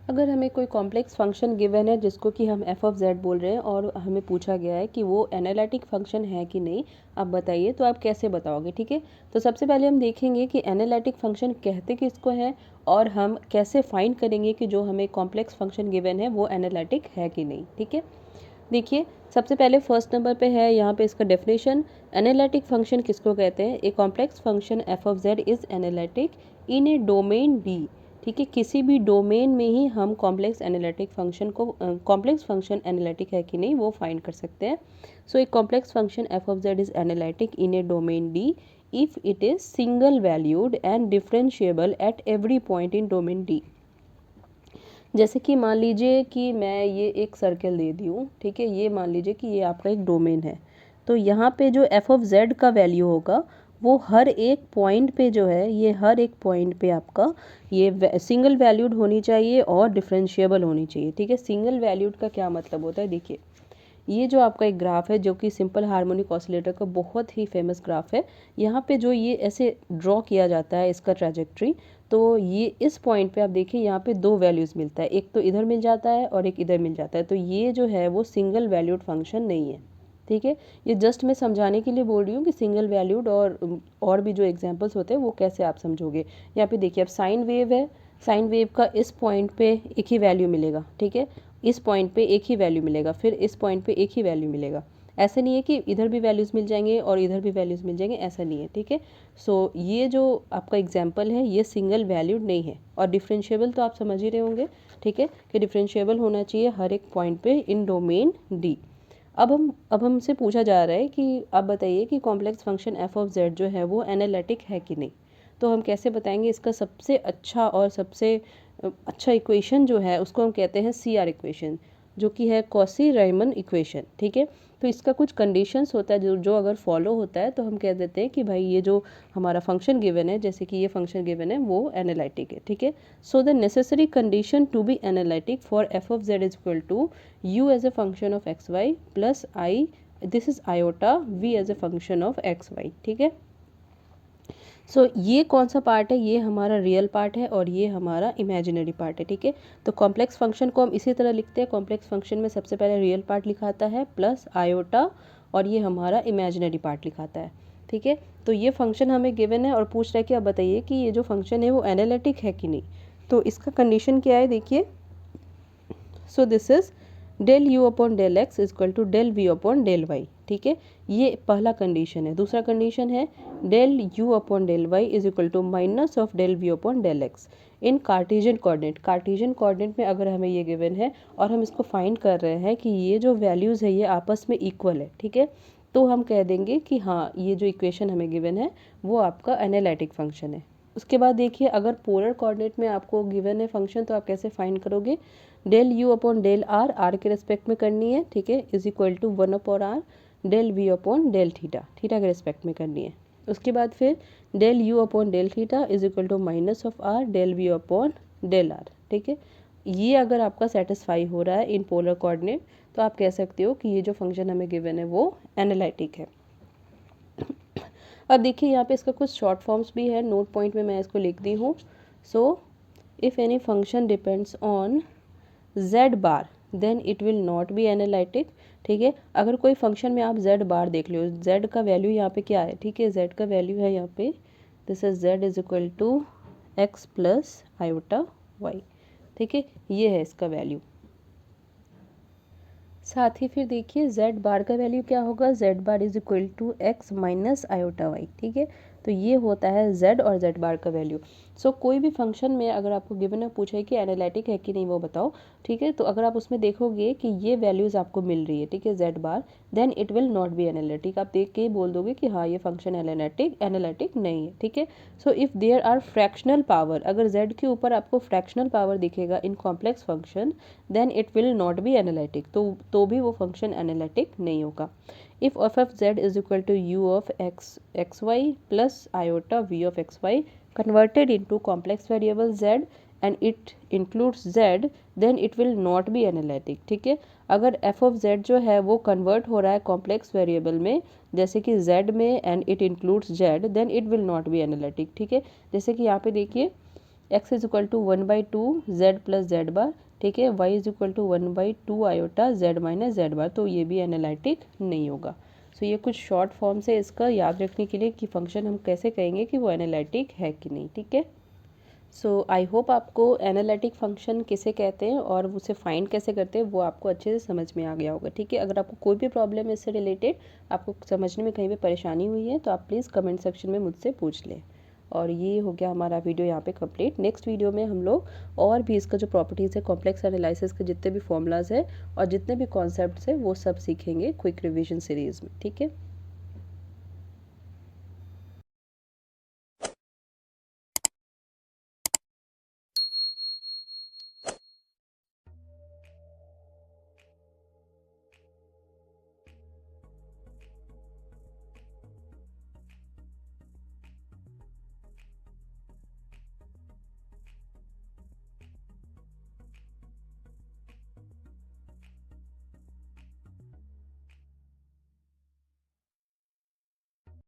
अगर हमें कोई कॉम्प्लेक्स फंक्शन गिवन है जिसको कि हम एफ ऑफ जेड बोल रहे हैं और हमें पूछा गया है कि वो एनालिटिक फंक्शन है कि नहीं, आप बताइए, तो आप कैसे बताओगे। ठीक है, तो सबसे पहले हम देखेंगे कि एनालिटिक फंक्शन कहते किसको है और हम कैसे फाइंड करेंगे कि जो हमें कॉम्प्लेक्स फंक्शन गिवन है वो एनालिटिक है कि नहीं। ठीक है, देखिए सबसे पहले फर्स्ट नंबर पे है यहाँ पे इसका डेफिनेशन। एनालिटिक फंक्शन किसको कहते हैं? A complex function F of Z is analytic in A domain D. ठीक है, किसी भी डोमेन में ही हम कॉम्प्लेक्स एनालिटिक फंक्शन को कॉम्प्लेक्स फंक्शन एनालिटिक है कि नहीं वो फाइंड कर सकते हैं। सो एक complex function F of Z is analytic in A domain D if it is single valued and differentiable at every point in domain D. जैसे कि मान लीजिए कि मैं ये एक सर्कल दे दी हूँ, ठीक है, ये मान लीजिए कि ये आपका एक डोमेन है। तो यहाँ पे जो एफ ऑफ जेड का वैल्यू होगा वो हर एक पॉइंट पे जो है, ये हर एक पॉइंट पे आपका ये सिंगल वैल्यूड होनी चाहिए और डिफरेंशिएबल होनी चाहिए। ठीक है, सिंगल वैल्यूड का क्या मतलब होता है? देखिए ये जो आपका एक ग्राफ है जो कि सिंपल हार्मोनिक ऑसिलेटर का बहुत ही फेमस ग्राफ है। यहाँ पे जो ये ऐसे ड्रॉ किया जाता है इसका ट्रैजेक्टरी, तो ये इस पॉइंट पे आप देखिए यहाँ पे दो वैल्यूज़ मिलता है, एक तो इधर मिल जाता है और एक इधर मिल जाता है। तो ये जो है वो सिंगल वैल्यूड फंक्शन नहीं है। ठीक है, ये जस्ट मैं समझाने के लिए बोल रही हूँ कि सिंगल वैल्यूड और भी जो एग्जांपल्स होते हैं वो कैसे आप समझोगे। यहाँ पे देखिए अब साइन वेव है, साइन वेव का इस पॉइंट पे एक ही वैल्यू मिलेगा। ठीक है, इस पॉइंट पे एक ही वैल्यू मिलेगा, फिर इस पॉइंट पे एक ही वैल्यू मिलेगा। ऐसा नहीं है कि इधर भी वैल्यूज़ मिल जाएंगे और इधर भी वैल्यूज़ मिल जाएंगे, ऐसा नहीं है। ठीक है, सो ये जो आपका एग्जाम्पल है ये सिंगल वैल्यूड नहीं है। और डिफरेंशिएबल तो आप समझ ही रहे होंगे, ठीक है, कि डिफरेंशिएबल होना चाहिए हर एक पॉइंट पे इन डोमेन डी। अब हमसे पूछा जा रहा है कि आप बताइए कि complex function F of Z जो है वो एनालिटिक है कि नहीं। तो हम कैसे बताएंगे? इसका सबसे अच्छा और सबसे अच्छा इक्वेशन जो है उसको हम कहते हैं सी आर इक्वेशन, जो कि है कॉसी राइमन इक्वेशन। ठीक है, तो इसका कुछ कंडीशंस होता है जो जो अगर फॉलो होता है तो हम कह देते हैं कि भाई ये जो हमारा फंक्शन गिवन है, जैसे कि ये फंक्शन गिवन है वो एनालिटिक है। ठीक है, so the necessary condition to be analytic for f of Z is equal to u as a function of x Y plus i, this is iota v as a function of x y. ठीक है, सो ये कौन सा part है? ये हमारा real part है और ये हमारा इमेजिनरी पार्ट है। ठीक है, तो कॉम्प्लेक्स फंक्शन को हम इसी तरह लिखते हैं। कॉम्प्लेक्स फंक्शन में सबसे पहले रियल पार्ट लिखाता है प्लस आयोटा और ये हमारा इमेजिनरी पार्ट लिखाता है। ठीक है, तो ये फंक्शन हमें गिवन है और पूछ रहा है कि आप बताइए कि ये जो फंक्शन है वो एनालिटिक है कि नहीं। तो इसका कंडीशन क्या है? देखिए, so this is del u upon del x is equal to del v upon del y. ठीक है, ये पहला कंडीशन है। दूसरा कंडीशन है del u upon del y is equal to minus of del v upon del x in Cartesian coordinate. Cartesian coordinate में अगर हमें ये गिवन है और हम इसको फाइंड कर रहे हैं कि ये जो वैल्यूज़ है ये आपस में इक्वल है, ठीक है, तो हम कह देंगे कि हाँ ये जो इक्वेशन हमें गिवन है वो आपका एनालिटिक फंक्शन है। उसके बाद देखिए अगर पोलर कोऑर्डिनेट में आपको गिवन है फंक्शन तो आप कैसे फाइंड करोगे? Del u upon del r, r के रिस्पेक्ट में करनी है, ठीक है, is equal to 1 upon r del v upon del theta, theta के रिस्पेक्ट में करनी है। उसके बाद फिर del u upon del theta is equal to minus of r del v upon del r. ठीक है, ये अगर आपका सेटिस्फाई हो रहा है इन पोलर कोऑर्डिनेट तो आप कह सकते हो कि ये जो फंक्शन हमें गिवन है वो एनालिटिक है। अब देखिए यहाँ पे इसका कुछ शॉर्ट फॉर्म्स भी है, नोट पॉइंट में मैं इसको लिख दी हूँ। So if any function depends on z bar then it will not be analytic. ठीक है, अगर कोई फंक्शन में आप z बार देख लो, z का वैल्यू यहाँ पे क्या है? ठीक है, z का वैल्यू है यहाँ पे, this is z is equal to x plus iota y. ठीक है, ये है इसका वैल्यू। साथ ही फिर देखिए z बार का वैल्यू क्या होगा? z bar is equal to x minus iota y. ठीक है, तो ये होता है z और z बार का वैल्यू। सो कोई भी फंक्शन में अगर आपको गिवन है पूछा है कि एनालिटिक है कि नहीं वो बताओ, ठीक है, तो अगर आप उसमें देखोगे कि ये वैल्यूज़ आपको मिल रही है, ठीक है, z bar, then it will not be analytic. आप देख के ही बोल दोगे कि हाँ ये फंक्शन एनालिटिक नहीं है। ठीक है, so if there are fractional power, अगर z के ऊपर आपको फ्रैक्शनल पावर दिखेगा in complex function then it will not be analytic, तो भी वो फंक्शन एनालिटिक नहीं होगा। If F of Z is equal to U of X X Y plus iota V of x Y converted into complex variable z and it includes z then it will not be analytic. ठीक है, अगर F of Z जो है वो convert हो रहा है complex variable में जैसे कि z में and it includes z then it will not be analytic. ठीक है, जैसे कि यहाँ पे देखिए x is equal to 1/2 z plus Z bar, ठीक है, y is equal to 1/2 iota z minus Z bar, तो ये भी एनालिटिक नहीं होगा। सो ये कुछ शॉर्ट फॉर्म से इसका याद रखने के लिए कि फंक्शन हम कैसे कहेंगे कि वो एनालिटिक है कि नहीं, ठीक है। सो आई होप आपको एनालिटिक फ़ंक्शन किसे कहते हैं और उसे फाइंड कैसे करते हैं वो आपको अच्छे से समझ में आ गया होगा, ठीक है। अगर आपको कोई भी प्रॉब्लम है इससे रिलेटेड, आपको समझने में कहीं भी परेशानी हुई है, तो आप प्लीज़ कमेंट सेक्शन में मुझसे पूछ लें। और ये हो गया हमारा वीडियो यहाँ पे कंप्लीट। नेक्स्ट वीडियो में हम लोग और भी इसका जो प्रॉपर्टीज़ है, कॉम्प्लेक्स एनालिसिस के जितने भी फॉर्मूलाज है और जितने भी कॉन्सेप्ट्स हैं वो सब सीखेंगे क्विक रिविजन सीरीज़ में, ठीक है।